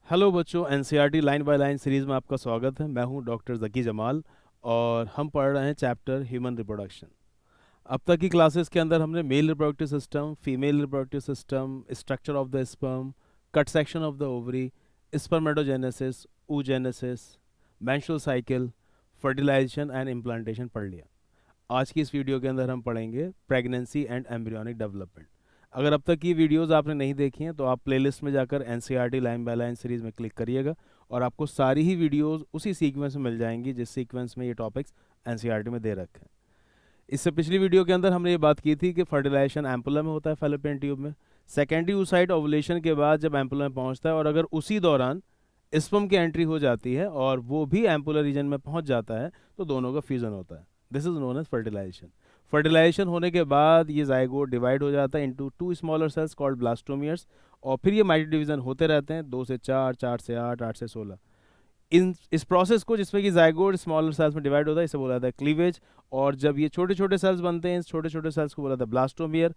Hello बच्चों, NCERT line by line series में आपका स्वागत है। मैं हूं डॉक्टर ज़की जमाल और हम पढ़ रहे हैं चैप्टर ह्यूमन रिप्रोडक्शन। अब तक की क्लासेस के अंदर हमने male reproductive system, female reproductive system, structure of the sperm, cut section of the ovary, spermatogenesis, oogenesis, menstrual cycle, fertilisation and implantation पढ़ लिया। आज की इस वीडियो के अंदर हम पढ़ेंगे प्रेगनेंसी एंड एम्ब्रियोनिक डेवलपमेंट। अगर अब तक की वीडियोस आपने नहीं देखी हैं तो आप प्लेलिस्ट में जाकर NCERT line by line series में क्लिक करिएगा और आपको सारी ही वीडियोस उसी सीक्वेंस में मिल जाएंगी जिस सीक्वेंस में ये टॉपिक्स एनसीईआरटी में दे रखे हैं। इससे पिछली वीडियो के अंदर हमने ये बात की थी कि फर्टिलाइजेशन एम्पुला में होता है, फैलोपियन ट्यूब में। सेकेंडरी oocyte ओवुलेशन के बाद जब एम्पुला में पहुंचता है और अगर उसी दौरान स्पर्म की एंट्री हो जाती है और वो भी एम्पुलर रीजन में पहुंच जाता है तो दोनों का फ्यूजन होता है। This is known as fertilisation. Fertilisation होने के बाद ये जाइगोट डिवाइड हो जाता है into two smaller cells called blastomeres और फिर ये माइटो डिवीजन होते रहते हैं, 2 से 4, 4 से 8, 8 से 16। इस प्रोसेस को जिसमें कि जाइगोट स्मॉलर सेल्स में डिवाइड होता है इसे बोला जाता है क्लीवेज। और जब ये छोटे छोटे सेल्स बनते हैं, इस छोटे छोटे सेल्स को बोला जाता है ब्लास्टोमियर।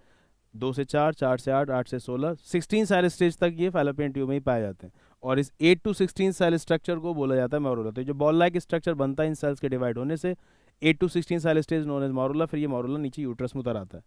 2 से 4, 4 से 8, 8 से 16, 16 सेल स्टेज तक ये फैलोपियन ट्यूब में ही पाए जाते हैं। और इस 8 टू 16 सेल स्ट्रक्चर को बोला जाता है मॉरुला। तो जो बॉल लाइक स्ट्रक्चर बनता है इन सेल्स के डिवाइड होने से, 8 to 16 cell stage known as morula. फिर ये मॉरुला नीचे यूट्रस में उतर आता है।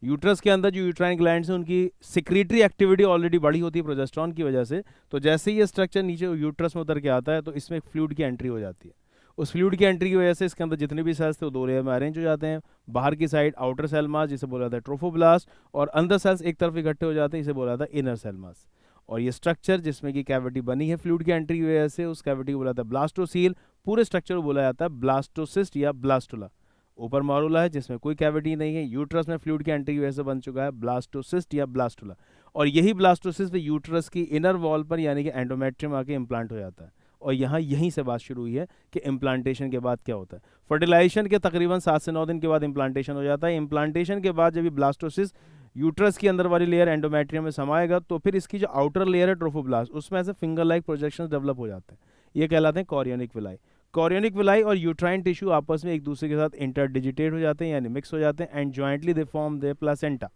यूट्रस के अंदर जो यूट्राइन ग्लैंड्स हैं उनकी सिक्रीटरी एक्टिविटी ऑलरेडी बढ़ी होती है प्रोजेस्टेरॉन की वजह से। तो जैसे ही ये स्ट्रक्चर नीचे यूट्रस में उतर के आता है तो इसमें फ्लूइड की एंट्री हो जाती है। उस फ्लूइड की एंट्री की वजह से इसके अंदर जितने भी सेल्स थे वो 2 लेयर में अरेंज हो जाते हैं। बाहर की साइड आउटर सेल मास जिसे बोला जाता है ट्रोफोब्लास्ट, और अंदर सेल्स एक तरफ इकट्ठे हो जाते हैं, इसे बोला जाता है इनर सेल मास। और ये स्ट्रक्चर जिसमें कि कैविटी बनी है फ्लूइड की एंट्री की वजह से, उस कैविटी को बोला जाता है ब्लास्टोसील। पूरे स्ट्रक्चर को बोला जाता है ब्लास्टोसिस्ट या ब्लास्टुला। ऊपर मॉरुला है जिसमें कोई कैविटी नहीं है, यूट्रस में फ्लूइड की एंट्री की वजह से बन चुका है ब्लास्टोसिस्ट या ब्लास्टुला। और यही ब्लास्टोसिस्ट यूट्रस की इनर वॉल पर यानी कि एंडोमेट्रियम आके इम्प्लांट हो जाता है। और यहाँ यहीं से बात शुरू हुई है कि इम्प्लांटेशन के बाद क्या होता है। फर्टिलाइजेशन के तकरीबन 7 से 9 दिन के बाद इम्प्लांटेशन हो जाता है। इम्प्लांटेशन के बाद जब ये ब्लास्टोसिस यूट्रस की अंदर वाली लेयर एंडोमेट्रियम में समाएगा तो फिर इसकी जो आउटर लेयर है ट्रोफोब्लास्ट, उसमें ऐसे फिंगर लाइक प्रोजेक्शन डेवलप हो जाते हैं। ये कहलाते हैं कॉरियोनिक विलाई। कॉरियोनिक विलाई और यूट्राइन टिश्यू आपस में एक दूसरे के साथ इंटरडिजिटेट हो जाते हैं यानी मिक्स हो जाते हैं and jointly they form they placenta.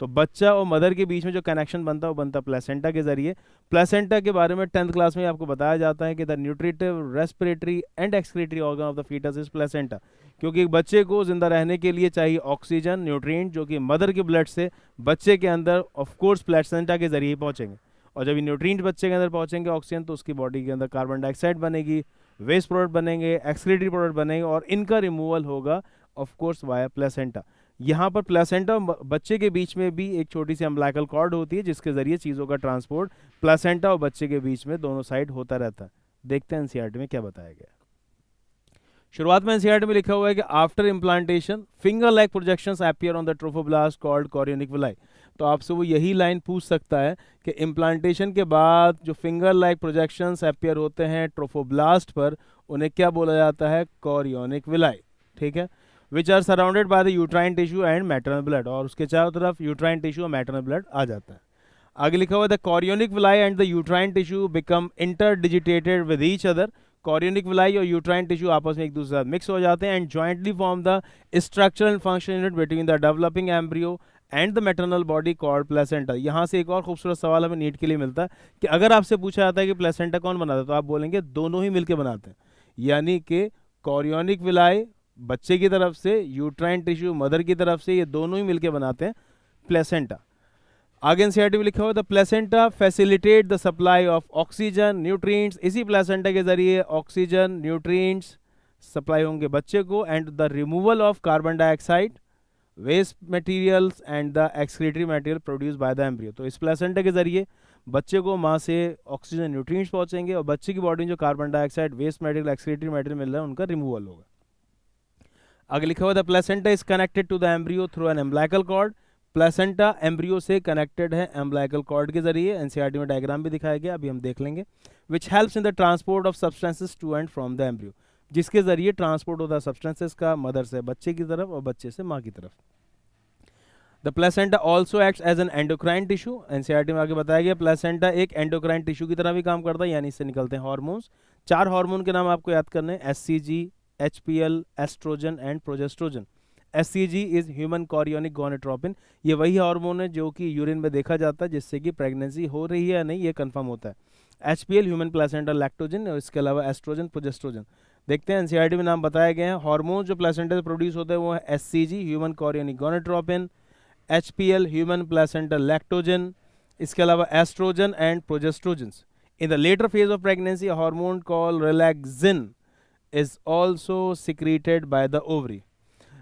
तो बच्चा और मदर के बीच में जो कनेक्शन बनता है वो बनता है प्लेसेंटा के जरिए। प्लेसेंटा के बारे में 10th क्लास में आपको बताया जाता है कि the nutritive respiratory and excretory organ of the foetus is placenta. क्योंकि एक बच्चे को जिंदा रहने के लिए चाहिए ऑक्सीजन, न्यूट्रिएंट जो कि मदर के ब्लड से बच्चे के अंदर ऑफ कोर्स प्लेसेंटा के जरिए पहुंचेंगे। और जब ये न्यूट्रिएंट बच्चे के अंदर पहुंचेंगे ऑक्सीजन, तो उसकी बॉडी के अंदर कार्बन डाइऑक्साइड बनेगी, वेस्ट प्रोडक्ट बनेंगे, एक्सक्रीटरी प्रोडक्ट बनेंगे और इनका रिमूवल होगा ऑफ कोर्स वाया प्लेसेंटा। यहाँ पर प्लेसेंटा और बच्चे के बीच में भी एक छोटी सी अम्बिलिकल कॉर्ड होती है जिसके जरिए चीज़ों का ट्रांसपोर्ट प्लेसेंटा और बच्चे के बीच में दोनों साइड होता रहता है। देखते हैं एनसीईआरटी में क्या बताया गया। शुरुआत में एनसीईआरटी में लिखा हुआ है कि after implantation finger like projections appear on the trophoblast called chorionic villi. तो आपसे वो यही लाइन पूछ सकता है कि इम्प्लांटेशन के बाद जो फिंगर लाइक प्रोजेक्शंस अपीयर होते हैं ट्रोफोब्लास्ट पर उन्हें क्या बोला जाता है? Chorionic villi. ठीक है, which are surrounded by the uterine tissue and maternal blood. और उसके चारों तरफ यूट्राइन टिश्यू और मैटरनल ब्लड आ जाता है। आगे लिखा हुआ है the chorionic villi and the uterine tissue become interdigitated with each other. Chorionic villi और यूट्राइन टिश्यू आपस में एक दूसरे के साथ मिक्स हो जाते हैं and jointly form the structural function unit between the developing embryo and the maternal body called placenta. यहाँ से एक और खूबसूरत सवाल हमें नीट के लिए मिलता है कि अगर आपसे पूछा जाता है कि प्लेसेंटा कौन बनाता है तो आप बोलेंगे दोनों ही मिलकर बनाते हैं। यानी कि कॉरियोनिक विलाई बच्चे की तरफ से, यूट्राइन टिश्यू मदर की तरफ से, ये दोनों ही मिलकर बनाते हैं प्लेसेंटा। आगे एनसीईआरटी में लिखा हुआ the placenta facilitate the supply of oxygen nutrients. इसी प्लेसेंटा के जरिए ऑक्सीजन न्यूट्रिएंट्स सप्लाई होंगे बच्चे को and the removal of carbon dioxide, waste materials and the excretory material produce by the embryo. तो इस प्लेसेंटा के जरिए बच्चे को माँ से ऑक्सीजन न्यूट्रिएंट्स पहुंचेंगे और बच्चे की बॉडी में जो carbon dioxide, waste material, excretory material मिल रहा है उनका रिमूवल होगा। आगे लिखा हुआ the placenta is connected to the embryo through an umbilical cord. Placenta embryo से कनेक्टेड है एम्ब्लाइकल कॉर्ड के जरिए। एनसीईआरटी में डायग्राम भी दिखाया गया, अभी हम देख लेंगे। Which helps in the transport of substances to and from the embryo, जिसके जरिए ट्रांसपोर्ट होता है सब्सटेंसेस का मदर से बच्चे की तरफ और बच्चे से माँ की तरफ। The placenta also acts as an endocrine tissue. NCERT में आगे बताया गया प्लेसेंटा एक एंडोक्राइन टिश्यू की तरह भी काम करता है, यानी इससे निकलते हैं हार्मोन्स। 4 हार्मोन के नाम आपको याद करने हैं, SCG, HPL, estrogen and progesterone. SCG is human chorionic gonadotropin. ये वही हार्मोन है जो कि यूरिन में देखा जाता है जिससे कि प्रेगनेंसी हो रही है या नहीं ये कंफर्म होता है। HPL ह्यूमन प्लेसेंटा लैक्टोजन, और इसके अलावा एस्ट्रोजन, प्रोजेस्ट्रोजन। देखते हैं एनसीईआरटी में नाम बताए गए हैं। हार्मोन जो प्लेसेंटा से प्रोड्यूस होते हैं वो है HCG human chorionic gonadotropin, HPL human placenta lactogen, इसके अलावा oestrogen and progestrogen. In the later phase of pregnancy hormone called relaxin is also secreted by the ovary.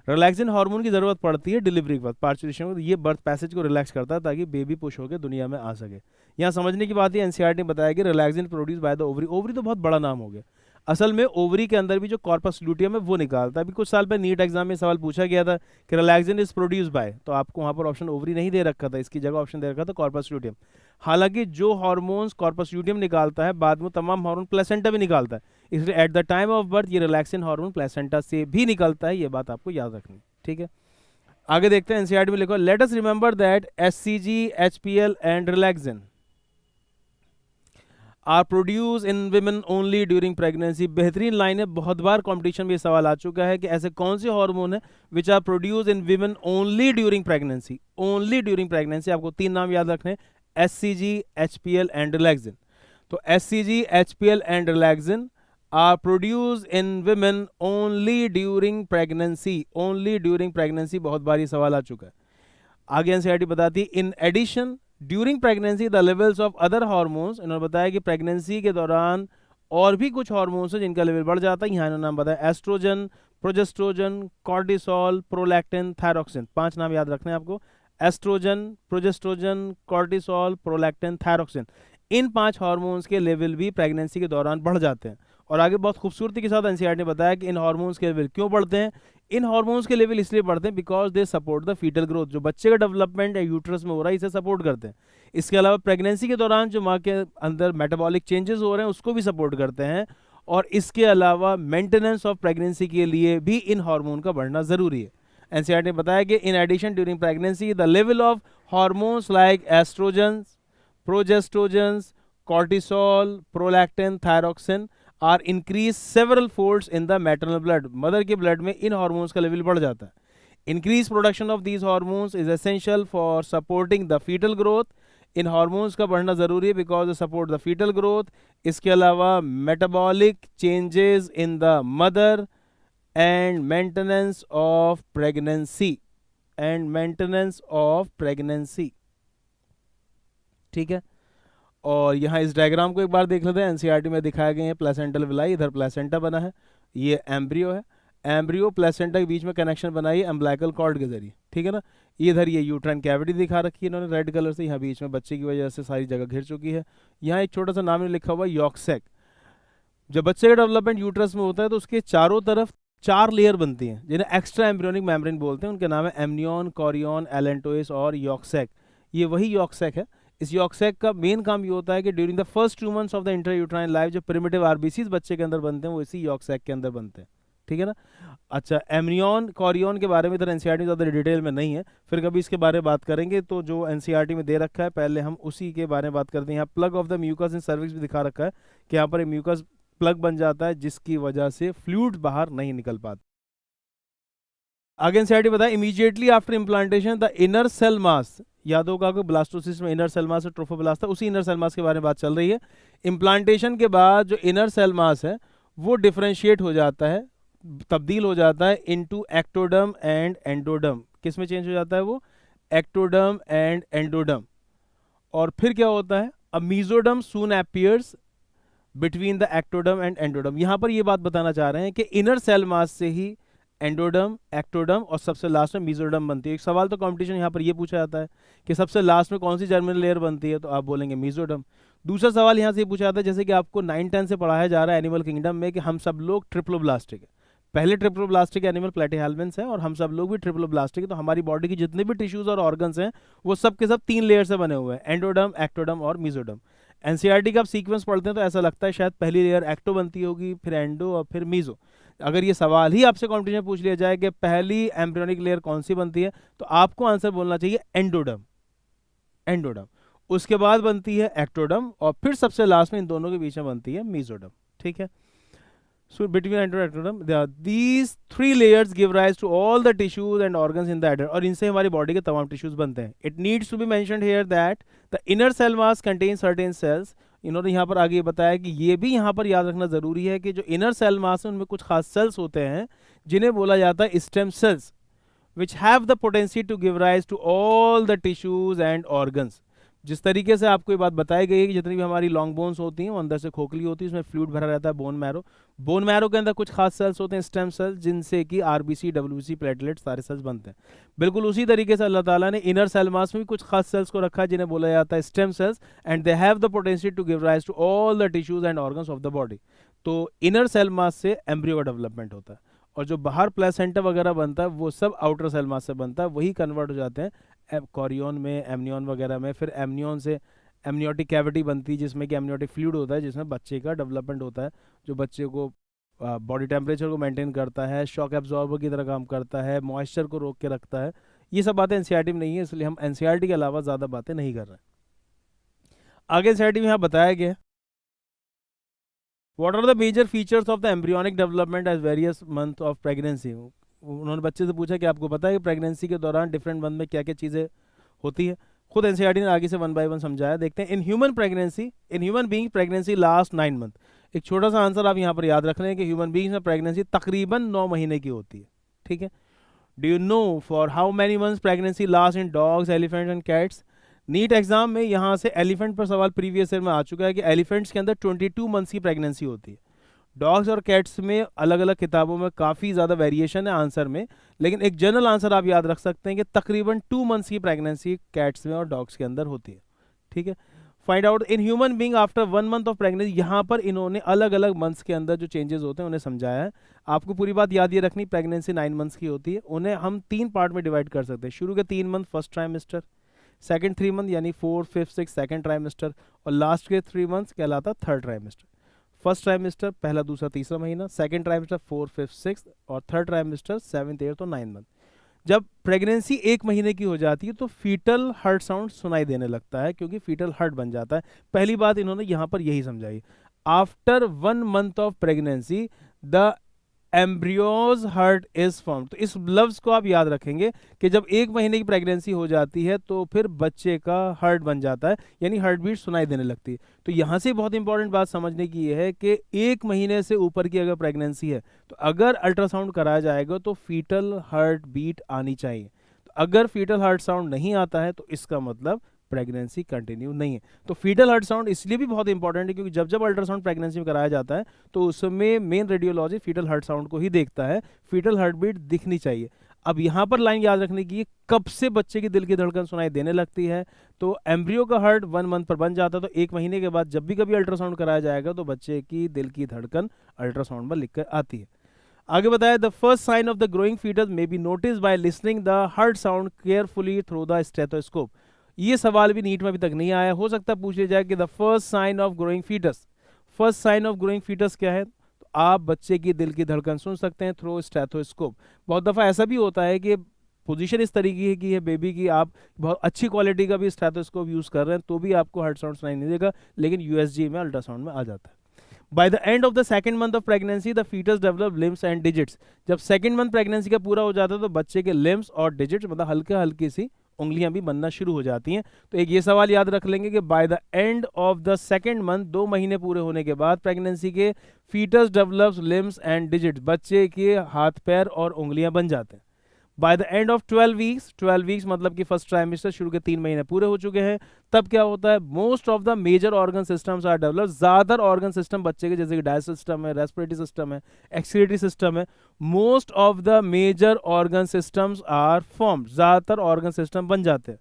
Relaxin hormone की जरूरत पड़ती है डिलीवरी के बाद, पार्चुरेशन में, ये बर्थ पैसेज को रिलैक्स करता है ताकि बेबी पुश होकर दुनिया में आ सके। यहाँ समझने की बात है, एनसीईआरटी ने बताया कि relaxin produce by the ovary. Ovary तो बहुत बड़ा नाम हो गया, असल में ओवरी के अंदर भी जो कॉर्पस ल्यूटियम है वो निकालता है। अभी कुछ साल पहले नीट एग्जाम में सवाल पूछा गया था कि रिलैक्सिन इज प्रोड्यूस बाय, तो आपको वहाँ पर ऑप्शन ओवरी नहीं दे रखा था, इसकी जगह ऑप्शन दे रखा था कॉर्पस ल्यूटियम। हालांकि जो हार्मोन्स कॉर्पस ल्यूटियम निकालता है बाद में तमाम हार्मोन प्लेसेंटा भी निकालता है, इसलिए at the time of birth ये रिलैक्सिन हार्मोन प्लेसेंटा से भी निकलता है, ये बात आपको याद रखनी है, ठीक है। आगे देखते हैं, एनसीईआरटी में लिखो let us remember that HCG, HPL and relaxin are produce in women only during pregnancy. बेहतरीन लाइन है, बहुत बार कंपटीशन में ये सवाल आ चुका है कि ऐसे कौन से हार्मोन है which are produce in women only during pregnancy. Only during pregnancy, आपको 3 नाम याद रखने, HCG, HPL एंड रिलैक्सिन। तो HCG, HPL and relaxin are produce in women only during pregnancy. Only during pregnancy, बहुत बार ये सवाल आ चुका है। आगे एनसीईआरटी बताती है in addition during pregnancy the levels of other hormones. इन्होंने बताया कि प्रेगनेंसी के दौरान और भी कुछ हार्मोन्स हैं जिनका लेवल बढ़ जाता है। यहाँ इन्होंने नाम बताया estrogen, progesterone, cortisol, prolactin, thyroxine. 5 नाम याद रखने हैं आपको, estrogen, progesterone, cortisol, prolactin, thyroxine. इन 5 हार्मोन्स के लेवल भी प्रेगनेंसी के दौरान बढ़ जाते हैं। और आगे बहुत खूबसूरती के साथ एनसीईआरटी ने बताया कि इन हार्मोन्स के लेवल क्यों बढ़ते हैं। इन हार्मोन्स के लेवल इसलिए बढ़ते हैं because they support the fetal growth. जो बच्चे का डेवलपमेंट है यूट्रस में हो रहा है, इसे सपोर्ट करते हैं। इसके अलावा प्रेगनेंसी के दौरान जो माँ के अंदर मेटाबॉलिक चेंजेस हो रहे हैं उसको भी सपोर्ट करते हैं। और इसके अलावा मेंटेनेंस ऑफ प्रेगनेंसी के लिए भी इन हार्मोन का बढ़ना जरूरी है। एनसीईआरटी ने बताया कि in addition during pregnancy the level of hormones like estrogen, progesterone, cortisol, prolactin, thyroxine are increase several folds in the maternal blood. Mother के ब्लड में इन हार्मोन्स का लेवल बढ़ जाता है। Increase production of these hormones is essential for supporting the fetal growth. इन hormones का बढ़ना जरूरी है because they support the fetal growth. इसके अलावा metabolic changes in the mother and maintenance of pregnancy, and maintenance of pregnancy, ठीक है। और यहाँ इस डायग्राम को एक बार देख लेते हैं। एनसीईआरटी में दिखाया गया है प्लेसेंटल विलाई, इधर प्लेसेंटा बना है, ये एम्ब्रियो है। एम्ब्रियो प्लेसेंटा के बीच में कनेक्शन बनाई है एम्ब्लाइकल कॉर्ड के जरिए, ठीक है ना। इधर ये यूट्राइन कैविटी दिखा रखी है इन्होंने रेड कलर से, यहाँ बीच में बच्चे की वजह से सारी जगह घिर चुकी है। यहाँ एक छोटा सा नाम लिखा हुआ यॉर्क सैक। जब बच्चे का डेवलपमेंट यूट्रस में होता है तो उसके चारों तरफ 4 लेयर बनती हैं जिन्हें एक्स्ट्रा एम्ब्रियोनिक मेम्ब्रेन बोलते हैं। उनके नाम है एमनियन, कोरियन, एलेंटोइस और यॉर्क सैक। ये वही यॉर्क सैक है। इस यॉर्क सैक का मेन काम ये होता है कि during the first 2 months of the intrauterine life जो प्रिमिटिव आरबीसीज बच्चे के अंदर बनते हैं वो इसी यॉर्क सैक के अंदर बनते हैं, ठीक है ना। अच्छा, एमनियन, कोरियन के बारे में इधर एनसीईआरटी में ज़्यादा डिटेल में नहीं है, फिर कभी इसके बारे में बात करेंगे। तो जो एनसीईआरटी में दे रखा है पहले हम उसी के बारे में बात करते हैं। यहाँ plug of the mucus in cervix भी दिखा रखा है कि यहाँ पर एक म्यूकस प्लग बन जाता है जिसकी वजह से फ्लूइड बाहर नहीं निकल पाता। आगे एनसीईआरटी बताया immediately after implantation the inner cell mass, याद होगा कि ब्लास्टोसिस्ट में इनर सेल मास और ट्रोफोब्लास्ट था, उसी इनर सेल मास के बारे में बात चल रही है। इम्प्लांटेशन के बाद जो इनर सेल मास है वो डिफरेंशिएट हो जाता है, तब्दील हो जाता है इनटू एक्टोडर्म एंड एंडोडर्म। किस में चेंज हो जाता है वो? Ectoderm and endoderm. और फिर क्या होता है? A mesoderm soon appears between the ectoderm and endoderm. यहाँ पर ये बात बताना चाह रहे हैं कि इनर सेल मास से ही एंडोडर्म, एक्टोडर्म और सबसे लास्ट में मीजोडर्म बनती है। एक सवाल तो कंपटीशन यहाँ पर ये पूछा जाता है कि सबसे लास्ट में कौन सी जर्मिनल लेयर बनती है, तो आप बोलेंगे मीजोडर्म। दूसरा सवाल यहाँ से ये पूछा जाता है जैसे कि आपको 9-10 से पढ़ाया जा रहा है एनिमल किंगडम में कि हम सब लोग ट्रिप्लोब्लास्टिक है। पहले ट्रिप्लोब्लास्टिक एनिमल प्लेटिहेल्मिन्स है और हम सब लोग भी ट्रिप्लोब्लास्टिक है। तो हमारी बॉडी की जितने भी टिश्यूज और ऑर्गन्स हैं वो सब के सब 3 लेयर से बने हुए हैं, एंडोडर्म, एक्टोडर्म और मीजोडर्म। एनसीईआरटी का आप सीक्वेंस पढ़ते हैं तो ऐसा लगता है शायद पहली लेयर एक्टो बनती होगी, फिर एंडो और फिर मीजो। अगर ये सवाल ही आपसे कॉम्पिटिशन पूछ लिया जाए कि पहली एम्ब्रियोनिक लेयर कौन सी बनती है, तो आपको आंसर बोलना चाहिए एंडोडर्म, एंडोडर्म। उसके बाद बनती है एक्टोडर्म और फिर सबसे लास्ट में इन दोनों के बीच में बनती है मीजोडर्म, ठीक है। So between endoderm and ectoderm, these 3 layers give rise to all the tissues and organs in the adult, और इनसे हमारी बॉडी के तमाम टिश्यूज बनते हैं। It needs to be mentioned here that the inner cell mass contains certain cells इन्होंने यहाँ पर आगे बताया कि ये भी यहाँ पर याद रखना ज़रूरी है कि जो इनर सेल मास है उनमें कुछ खास सेल्स होते हैं जिन्हें बोला जाता है stem sales, which have the potency to give rise to all the tissues and organs। जिस तरीके से आपको ये बात बताई गई है कि जितनी भी हमारी लॉन्ग बोन्स होती हैं वो अंदर से खोखली होती है, उसमें फ्लूइड भरा रहता है, बोन मैरो के अंदर कुछ खास सेल्स होते हैं स्टेम सेल्स, जिनसे कि आरबीसी, डब्ल्यूसी, प्लेटलेट सारे सेल्स बनते हैं। बिल्कुल उसी तरीके से अल्लाह ताला ने इनर सेल मास में भी कुछ खास सेल्स को रखा है जिन्हें बोला जाता है stem cells, and they have the potential to give rise to all the tissues and organs of the body. तो इनर सेल मास से एम्ब्रियो का डेवलपमेंट होता है, और जो बाहर प्लेसेंटा वगैरह बनता है वो सब आउटर सेल मास से बनता है, वही कन्वर्ट हो जाते हैं कॉरियन में, एमनियन वगैरह में, फिर एमनियन से एमनियोटिक कैविटी बनती है जिसमें कि एमनियोटिक फ्लूइड होता है, जिसमें बच्चे का डेवलपमेंट होता है, जो बच्चे को बॉडी टेम्परेचर को मेंटेन करता है, शॉक एब्जॉर्बर की तरह काम करता है, मॉइस्चर को रोक के रखता है। ये सब बातें एनसीईआरटी में नहीं है, इसलिए हम एनसीईआरटी के अलावा ज़्यादा बातें नहीं कर रहे हैं। आगे एनसीईआरटी में यहाँ बताया गया What are the major features of the embryonic development as various month of pregnancy? उन्होंने बच्चे से पूछा कि आपको पता है कि प्रेगनेंसी के दौरान डिफरेंट मंथ में क्या क्या चीज़ें होती है। खुद एनसीईआरटी ने आगे से 1 बाय 1 समझाया। देखते हैं। In human being pregnancy last 9 month. एक छोटा सा आंसर आप यहाँ पर याद रख लें कि ह्यूमन बीइंग्स में प्रेगनेंसी तकरीबन 9 महीने की होती है। ठीक है। Do you know for how many months pregnancy last in dogs, elephants and cats? NEET exam में यहाँ से एलिफेंट पर सवाल प्रीवियस ईयर में आ चुका है कि एलिफेंट्स के अंदर 22 मंथ्स की प्रेगनेंसी होती है। डॉग्स और कैट्स में अलग अलग किताबों में काफ़ी ज़्यादा वेरिएशन है आंसर में, लेकिन एक जनरल आंसर आप याद रख सकते हैं कि तकरीबन 2 मंथ्स की प्रेगनेंसी कैट्स में और डॉग्स के अंदर होती है। ठीक है। Find out in human being after 1 month of pregnancy. यहाँ पर इन्होंने अलग अलग मंथ्स के अंदर जो चेंजेस होते हैं उन्हें समझाया है। आपको पूरी बात याद ये रखनी, प्रेगनेंसी 9 मंथ्स की होती है, उन्हें हम 3 पार्ट में डिवाइड कर सकते हैं। शुरू के 3 month first trimester, second 3 month यानी 4, 5, 6 सेकंड ट्राइमेस्टर, और लास्ट के 3 मंथ्स कहलाता थर्ड ट्राइमेस्टर। फर्स्ट ट्राइमेस्टर पहला, दूसरा, तीसरा महीना, सेकंड ट्राइमेस्टर 4, 5, 6, और थर्ड ट्राइमेस्टर 7, 8 और 9 मंथ। जब प्रेगनेंसी 1 महीने की हो जाती है तो फीटल हार्ट साउंड सुनाई देने लगता है, क्योंकि फीटल हार्ट बन जाता है। पहली बात इन्होंने यहाँ पर यही समझाई। After 1 month of pregnancy the embryos heart is form. तो इस लफ्ज को आप याद रखेंगे कि जब 1 महीने की प्रेगनेंसी हो जाती है तो फिर बच्चे का हार्ट बन जाता है, यानी हार्ट बीट सुनाई देने लगती है। तो यहाँ से बहुत इंपॉर्टेंट बात समझने की ये है कि 1 महीने से ऊपर की अगर प्रेगनेंसी है तो अगर अल्ट्रासाउंड कराया जाएगा तो फीटल हार्ट बीट आनी चाहिए। तो अगर फीटल हार्ट साउंड नहीं आता है तो इसका मतलब प्रेगनेंसी कंटिन्यू नहीं है। तो फीटल हार्ट साउंड इसलिए भी बहुत इंपॉर्टेंट है क्योंकि जब जब अल्ट्रासाउंड प्रेगनेंसी में कराया जाता है तो उसमें main radiology fetal heart sound को ही देखता है, फीटल हार्ट बीट दिखनी चाहिए। अब यहाँ पर लाइन याद रखने की, कब से बच्चे की दिल की धड़कन सुनाई देने लगती है? तो एम्ब्रियो का हार्ट 1 मंथ पर बन जाता है, तो 1 महीने के बाद जब भी कभी अल्ट्रासाउंड कराया जाएगा तो बच्चे की दिल की धड़कन अल्ट्रासाउंड में लिख कर आती है। आगे बताया, the first sign of the growing fetus may be notice by listening the heart sound carefully through the stethoscope. ये सवाल भी नीट में अभी तक नहीं आया, हो सकता है पूछ लिया जाए कि the first sign of growing fetus, first sign of growing fetus क्या है? तो आप बच्चे की दिल की धड़कन सुन सकते हैं थ्रू स्टेथोस्कोप। बहुत दफ़ा ऐसा भी होता है कि पोजीशन इस तरीके की है बेबी की, आप बहुत अच्छी क्वालिटी का भी स्टेथोस्कोप यूज़ कर रहे हैं तो भी आपको हार्ट साउंड सुनाई नहीं देगा, लेकिन यूएसजी में अल्ट्रासाउंड में आ जाता है। By the end of the second month of pregnancy the fetus develop limbs and digits. जब सेकंड मंथ प्रेगनेंसी का पूरा हो जाता है तो बच्चे के लिम्स और डिजिट्स मतलब हल्के हल्की सी उंगलियां भी बनना शुरू हो जाती हैं। तो एक ये सवाल याद रख लेंगे कि by the end of the second month, 2 महीने पूरे होने के बाद प्रेगनेंसी के, fetus develops limbs and digits, बच्चे के हाथ पैर और उंगलियां बन जाते हैं। By the end of 12 weeks, 12 weeks मतलब कि फर्स्ट ट्राइमेस्टर शुरू के 3 महीने पूरे हो चुके हैं, तब क्या होता है? Most of the major organ systems are developed. ज़्यादातर ऑर्गन सिस्टम बच्चे के, जैसे कि डाइजेस्टिव सिस्टम है, रेस्पिरेटरी सिस्टम है, एक्सक्रीटरी सिस्टम है, most of the major organ systems are formed. ज़्यादातर ऑर्गन सिस्टम बन जाते हैं।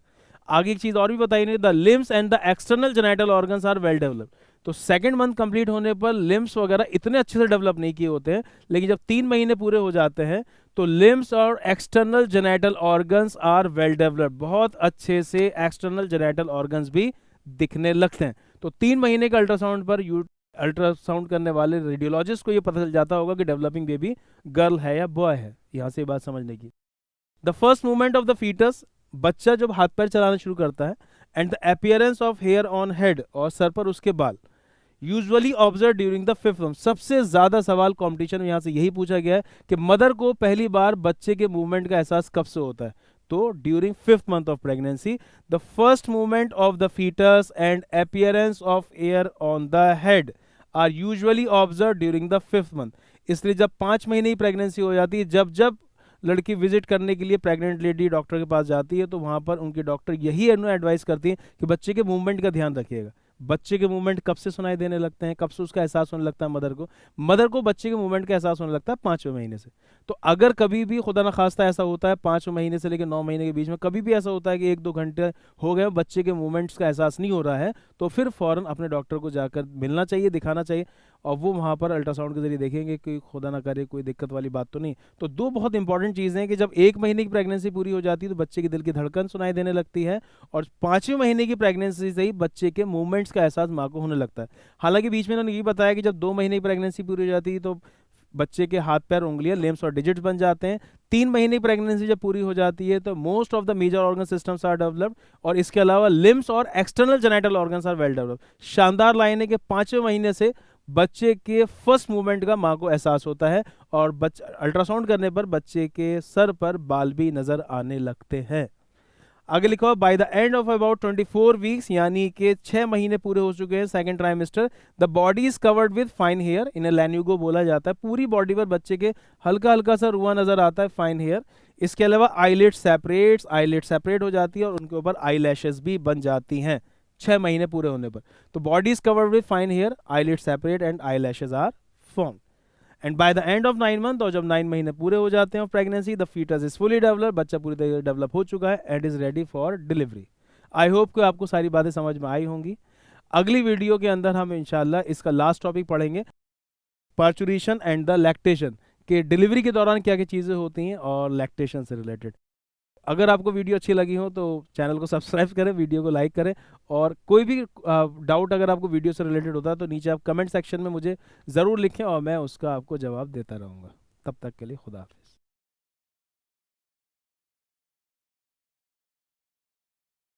आगे एक चीज़ और भी बताई नहीं, the limbs and the external genital organs are well developed. तो सेकंड मंथ कंप्लीट होने पर लिम्स वगैरह इतने अच्छे से डेवलप नहीं किए होते हैं, लेकिन जब 3 महीने पूरे हो जाते हैं तो लिम्स और external genital organs are well developed, बहुत अच्छे से एक्सटर्नल जेनिटल ऑर्गन्स भी दिखने लगते हैं। तो 3 महीने का अल्ट्रासाउंड पर अल्ट्रासाउंड करने वाले रेडियोलॉजिस्ट को ये पता चल जाता होगा कि डेवलपिंग बेबी गर्ल है या बॉय है। यहाँ से बात समझने की। The first movement of the fetus, बच्चा जब हाथ पैर चलाना शुरू करता है, and the appearance of hair on head, और सर पर उसके बाल, usually observe during the 5th month. सबसे ज्यादा सवाल कंपटीशन में यहाँ से यही पूछा गया है कि मदर को पहली बार बच्चे के मूवमेंट का एहसास कब से होता है? तो during 5th month of pregnancy the first movement of the fetus and appearance of hair on the head are usually observe during the 5th month. इसलिए जब 5 महीने की प्रेगनेंसी हो जाती है, जब जब लड़की विजिट करने के लिए प्रेग्नेंट लेडी डॉक्टर के पास जाती है, तो वहाँ पर उनकी डॉक्टर यही एडवाइस करती है कि बच्चे के मूवमेंट का ध्यान रखिएगा। बच्चे के मूवमेंट कब से सुनाई देने लगते हैं, कब से उसका एहसास होने लगता है मदर को बच्चे के मूवमेंट का एहसास होने लगता है 5वें महीने से। तो अगर कभी भी खुदा न खास्ता ऐसा होता है 5वें महीने से लेकर 9 महीने के बीच में कभी भी ऐसा होता है कि 1-2 घंटे हो गए बच्चे के मूवमेंट्स का एहसास नहीं हो रहा है, तो फिर फ़ौरन अपने डॉक्टर को जाकर मिलना चाहिए, दिखाना चाहिए, और वो वहाँ पर अल्ट्रासाउंड के जरिए देखेंगे कि खुदा ना करे कोई दिक्कत वाली बात तो नहीं। तो 2 बहुत इंपॉर्टेंट चीज़ें हैं कि जब 1 महीने की प्रेगनेंसी पूरी हो जाती है तो बच्चे के दिल की धड़कन सुनाई देने लगती है, और 5वें महीने की प्रेगनेंसी से ही बच्चे के मूवमेंट्स का एहसास माँ को होने लगता है। हालांकि बीच में उन्होंने ये बताया कि जब 2 महीने की प्रेगनेंसी पूरी हो जाती है तो बच्चे के हाथ पैर, उंगलियां, लिम्स और डिजिट्स बन जाते हैं। 3 महीने की प्रेगनेंसी जब पूरी हो जाती है तो most of the major organ systems are developed, और इसके अलावा लिम्स और external genital organs are well developed. शानदार लाइन है कि 5वें महीने से बच्चे के फर्स्ट मूवमेंट का माँ को एहसास होता है, और अल्ट्रासाउंड करने पर बच्चे के सर पर बाल भी नजर आने लगते हैं। आगे लिखा हुआ by the end of about 24 weeks, यानी कि 6 महीने पूरे हो चुके हैं second trimester, the body is covered with fine hair, इन्हें लैन्यूगो बोला जाता है। पूरी बॉडी पर बच्चे के हल्का हल्का सा रुआ नजर आता है, फाइन हेयर। इसके अलावा आईलिड सेपरेट हो जाती है और उनके ऊपर आई लैशेस भी बन जाती हैं 6 महीने पूरे होने पर। तो body is covered with fine hair, eyelid separate and eyelashes are form. And by the end of 9 month, और जब 9 महीने पूरे हो जाते हैं of pregnancy, the foetus is fully develop, बच्चा पूरी तरह से डेवलप हो चुका है and is ready for delivery. I hope कि आपको सारी बातें समझ में आई होंगी। अगली वीडियो के अंदर हम इंशाल्लाह इसका लास्ट टॉपिक पढ़ेंगे, पार्चुरेशन एंड द लैक्टेशन, के डिलीवरी के दौरान क्या क्या चीज़ें होती हैं और लैक्टेशन से रिलेटेड। अगर आपको वीडियो अच्छी लगी हो तो चैनल को सब्सक्राइब करें, वीडियो को लाइक करें, और कोई भी डाउट अगर आपको वीडियो से रिलेटेड होता है तो नीचे आप कमेंट सेक्शन में मुझे ज़रूर लिखें और मैं उसका आपको जवाब देता रहूँगा। तब तक के लिए खुदा हाफिज़।